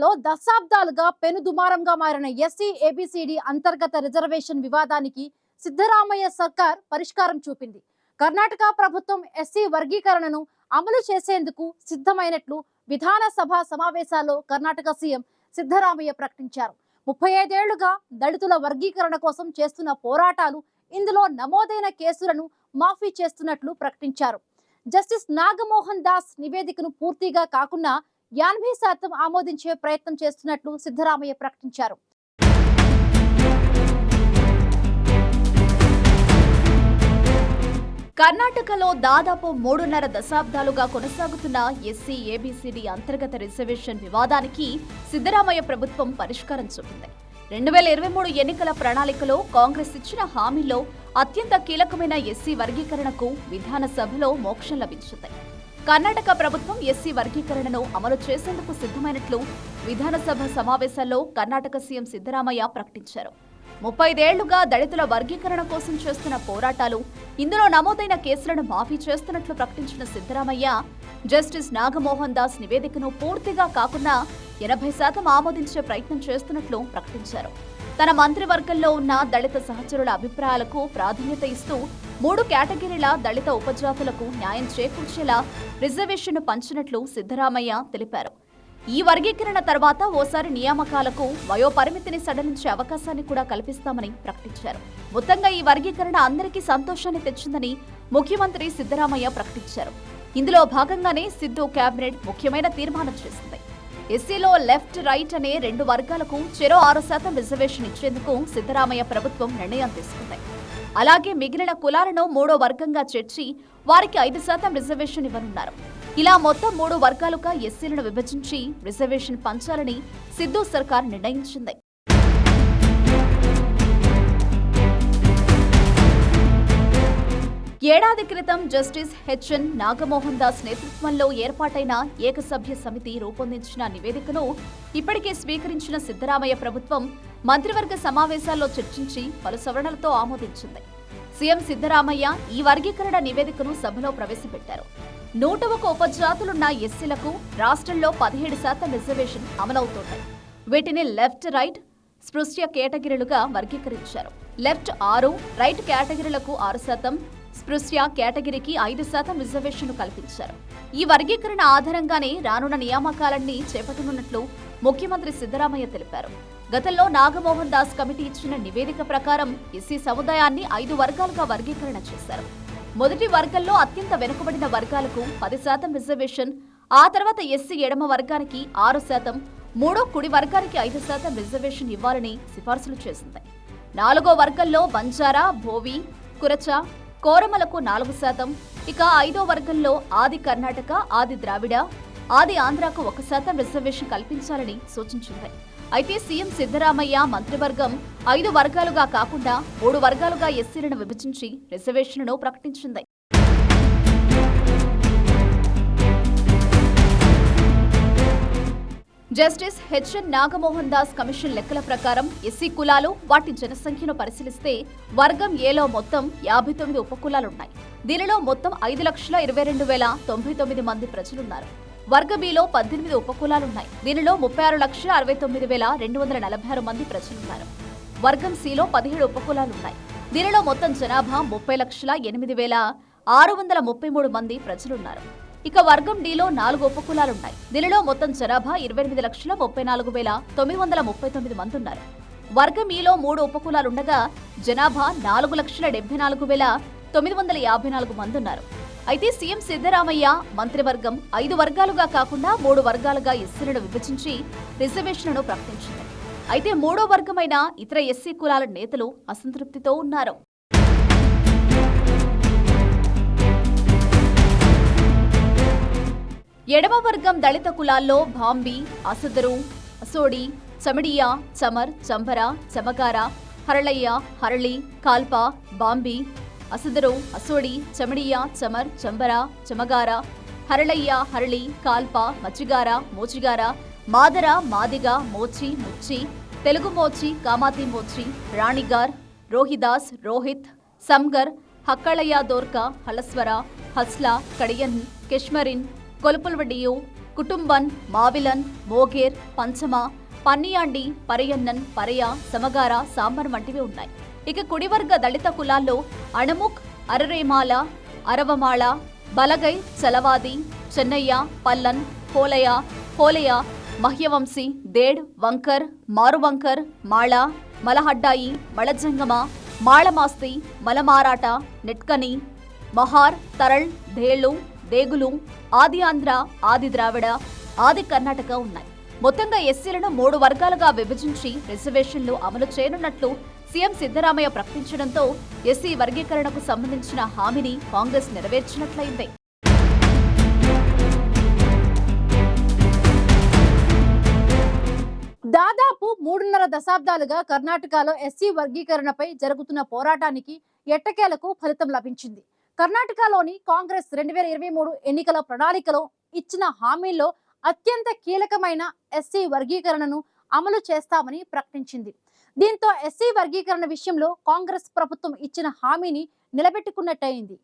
కర్ణాటకలో దశాబ్దాలుగా పెనుదుమారంగా మారిన ఎస్సీ ఏబిసిడి అంతర్గత రిజర్వేషన్ వివాదానికి సిద్ధరామయ్య సర్కార్ పరిష్కారం చూపింది. కర్ణాటక ప్రభుత్వం ఎస్సీ వర్గీకరణను అమలు చేసేందుకు సిద్ధమైనట్లు విధానసభ సమావేశాల్లో కర్ణాటక సీఎం సిద్ధరామయ్య ప్రకటించారు. 35 ఏళ్లుగా దళితుల వర్గీకరణ కోసం చేస్తున్న పోరాటాలు, ఇందులో నమోదైన కేసులను మాఫీ చేస్తున్నట్లు ప్రకటించారు. జస్టిస్ నాగమోహన్ దాస్ నివేదికను పూర్తిగా కాకుండా 80% ఆమోదించే ప్రయత్నం చేస్తున్నట్లు సిద్ధరామయ్య ప్రకటించారు. కర్ణాటకలో దాదాపు 3.5 దశాబ్దాలుగా కొనసాగుతున్న ఎస్సీ ఏబిసిడి అంతర్గత రిజర్వేషన్ వివాదానికి సిద్ధరామయ్య ప్రభుత్వం పరిష్కారం చూపింది. 2023 ఎన్నికల ప్రణాళికలో కాంగ్రెస్ ఇచ్చిన హామీల్లో అత్యంత కీలకమైన ఎస్సీ వర్గీకరణకు విధానసభలో మోక్షం లభించింది. కర్ణాటక ప్రభుత్వం ఎస్సీ వర్గీకరణను అమలు చేసేందుకు సిద్ధమైనట్లు విధానసభ సమావేశాల్లో కర్ణాటక సీఎం సిద్ధరామయ్య ప్రకటించారు. 35 ఏళ్లుగా దళితుల వర్గీకరణ కోసం చేస్తున్న పోరాటాలు, ఇందులో నమోదైన కేసులను మాఫీ చేస్తున్నట్లు ప్రకటించిన సిద్ధరామయ్య, జస్టిస్ నాగమోహన్ దాస్ నివేదికను పూర్తిగా కాకుండా 80% ఆమోదించే ప్రయత్నం చేస్తున్నట్లు ప్రకటించారు. తన మంత్రివర్గంలో ఉన్న దళిత సహచరుల అభిప్రాయాలకు ప్రాధాన్యత ఇస్తూ 3 కేటగిరీల దళిత ఉపజాతులకు న్యాయం చేకూర్చేలా రిజర్వేషన్ను పంచినట్లు సిద్ధరామయ్య తెలిపారు. ఈ వర్గీకరణ తర్వాత ఓసారి నియామకాలకు వయోపరిమితిని సడలించే అవకాశాన్ని కూడా కల్పిస్తామని ప్రకటించారు. మొత్తంగా ఈ వర్గీకరణ అందరికీ సంతోషాన్ని తెచ్చిందని ముఖ్యమంత్రి సిద్ధరామయ్య ప్రకటించారు. ఇందులో భాగంగానే సిద్ధు కేబినెట్ ముఖ్యమైన తీర్మానం చేసింది. ఎస్సీలో లెఫ్ట్, రైట్ అనే 2 వర్గాలకు చెరో 6% రిజర్వేషన్ ఇచ్చేందుకు సిద్ధరామయ్య ప్రభుత్వం నిర్ణయం తీసుకుంది. అలాగే మిగిలిన కులాలను 3వ వర్గంగా చేర్చి వారికి 5% రిజర్వేషన్ ఇవ్వనున్నారు. ఇలా మొత్తం 3 వర్గాలుగా ఎస్సీలను విభజించి రిజర్వేషన్ పంచాలని సిద్ధు సర్కార్ నిర్ణయించింది. ఏడాది క్రితం జస్టిస్ హెచ్ఎన్ నాగమోహన్ దాస్ నేతృత్వంలో ఏర్పాటైన ఏకసభ్య సమితి రూపొందించిన నివేదికను ఇప్పటికే స్వీకరించిన సిద్ధరామయ్య ప్రభుత్వం మంత్రివర్గ సమావేశాల్లో చర్చించి పలు సవరణలతో ఆమోదించింది. సీఎం సిద్ధరామయ్య ఈ వర్గీకరణ నివేదికను సభలో ప్రవేశపెట్టారు. 101 ఉపజాతులున్న ఎస్సీలకు రాష్ట్రంలో 17% రిజర్వేషన్ అమలవుతోంది. వీటిని లెఫ్ట్, రైట్, స్పృశ్య కేటగిరీలుగా వర్గీకరించారు. లెఫ్ట్ 6, రైట్ కేటగిరీలకు 6%, స్పృశ్య కేటగిరీకి 5% రిజర్వేషన్ను కల్పించారు. ఈ వర్గీకరణ ఆధారంగానే రానున్న నియామకాలన్నీ చేపట్టనున్నట్లు ముఖ్యమంత్రి సిద్ధరామయ్య తెలిపారు. గతంలో నాగమోహన్ దాస్ కమిటీ ఇచ్చిన నివేదిక ప్రకారం ఎస్సీ సముదాయాన్ని 5 వర్గాలుగా వర్గీకరణ చేశారు. మొదటి వర్గంలో అత్యంత వెనుకబడిన వర్గాలకు 10% రిజర్వేషన్, ఆ తర్వాత ఎస్సీ ఎడమ వర్గానికి 6%, మూడో కుడి వర్గానికి 5% రిజర్వేషన్ ఇవ్వాలని సిఫార్సులు చేసింది. 4వ వర్గంలో బంజారా, భోవి, కురచ, కోరమలకు 4%, ఇక 5వ వర్గంలో ఆది కర్ణాటక, ఆది ద్రావిడ, ఆది ఆంధ్రాకు 1% రిజర్వేషన్ కల్పించాలని సూచించింది. అయితే సీఎం సిద్ధరామయ్య మంత్రివర్గం 5 వర్గాలుగా కాకుండా 3 వర్గాలుగా ఎస్సీలను విభజించి రిజర్వేషన్లను ప్రకటించింది. Justice HN Nagamohan Das commission లెక్కల ప్రకారం ఎస్సీ కులాలు, వాటి జనసంఖ్యను పరిశీలిస్తే వర్గం ఏలో మొత్తం 59 ఉపకులాలున్నాయి. దీనిలో మొత్తం 5,22,099 మంది ప్రజలున్నారు. వర్గ బిలో 18 ఉపకులాలున్నాయి. దీనిలో 36,69,246 మంది ప్రజలున్నారు. వర్గం సిలో 17 ఉపకులాలున్నాయి. దీనిలో మొత్తం జనాభా 30,08,633 మంది ప్రజలున్నారు. ఇక వర్గం డిలో 4 ఉపకులాలున్నాయి. దీనిలో మొత్తం జనాభా 28,34,939 మంది ఉన్నారు. వర్గం ఈలో 3 ఉపకులాలుండగా జనాభా 4,74,954 మంది ఉన్నారు. అయితే సీఎం సిద్ధరామయ్య మంత్రివర్గం 5 వర్గాలుగా కాకుండా 3 వర్గాలుగా ఎస్సీలను విభజించి రిజర్వేషన్లను ప్రకటించింది. అయితే 3వ వర్గమైన ఇతర ఎస్సీ కులాల నేతలు అసంతృప్తితో ఉన్నారు. ఎడమ వర్గం దళిత కులాల్లో భాంబి, అసదరు, అసోడి, చమిడియా, చమర్, చంబర, చమగార, హరళయ్య, హరళి, కాల్ప, బాంబి, అసదరు, అసోడి, చమిడియా, చమర్, చంబర, చమగార, హరళయ్య, హరళి, కాల్ప, మచ్చిగార, మోచిగార, మాదర, మాదిగ, మోచి, ముచ్చి, తెలుగు మోచి, కామాతి మోచి, రాణిగార్, రోహిదాస్, రోహిత్, సంగర్, హక్కళయ్య దోర్క, హలస్వర, హస్ల, కడియన్, కెష్మరిన్, కొలుపుల్వడియు, కుటుంబన్, మావిలన్, మోగేర్, పంచమ, పన్నియాండి, పరయన్నన్, పరయ, సమగార, సాంబర్ వంటివి ఉన్నాయి. ఇక కుడివర్గ దళిత కులాల్లో అణముక్, అరరేమాల, అరవమాళ, బలగై, చలవాది, చెన్నయ్య, పల్లన్, హోలయ, మహ్యవంశీ, దేడ్, వంకర్, మారువంకర్, మాళ, మలహడ్డాయి, మళజంగమ, మాళమాస్తి, మలమారాట, నెట్కని, మహార్, తరళ్, ధేళు, దేగులు, ఆది ఆంధ్ర, ఆది ద్రావిడ, ఆది కర్ణాటక ఉన్నాయి. మొత్తంగా ఎస్సీలను 3 వర్గాలుగా విభజించి రిజర్వేషన్లు అమలు చేయనున్నట్లు సీఎం సిద్ధరామయ్య ప్రకటించడంతో ఎస్సీ వర్గీకరణకు సంబంధించిన హామీని కాంగ్రెస్ నెరవేర్చినట్లయింది. దాదాపు 3.5 దశాబ్దాలుగా కర్ణాటకలో ఎస్సీ వర్గీకరణపై జరుగుతున్న పోరాటానికి ఎట్టకేలకు ఫలితం లభించింది. కర్ణాటకలోని కాంగ్రెస్ 2023 ఎన్నికల ప్రణాళికలో ఇచ్చిన హామీల్లో అత్యంత కీలకమైన ఎస్సీ వర్గీకరణను అమలు చేస్తామని ప్రకటించింది. దీంతో ఎస్సీ వర్గీకరణ విషయంలో కాంగ్రెస్ ప్రభుత్వం ఇచ్చిన హామీని నిలబెట్టుకున్నట్టయింది.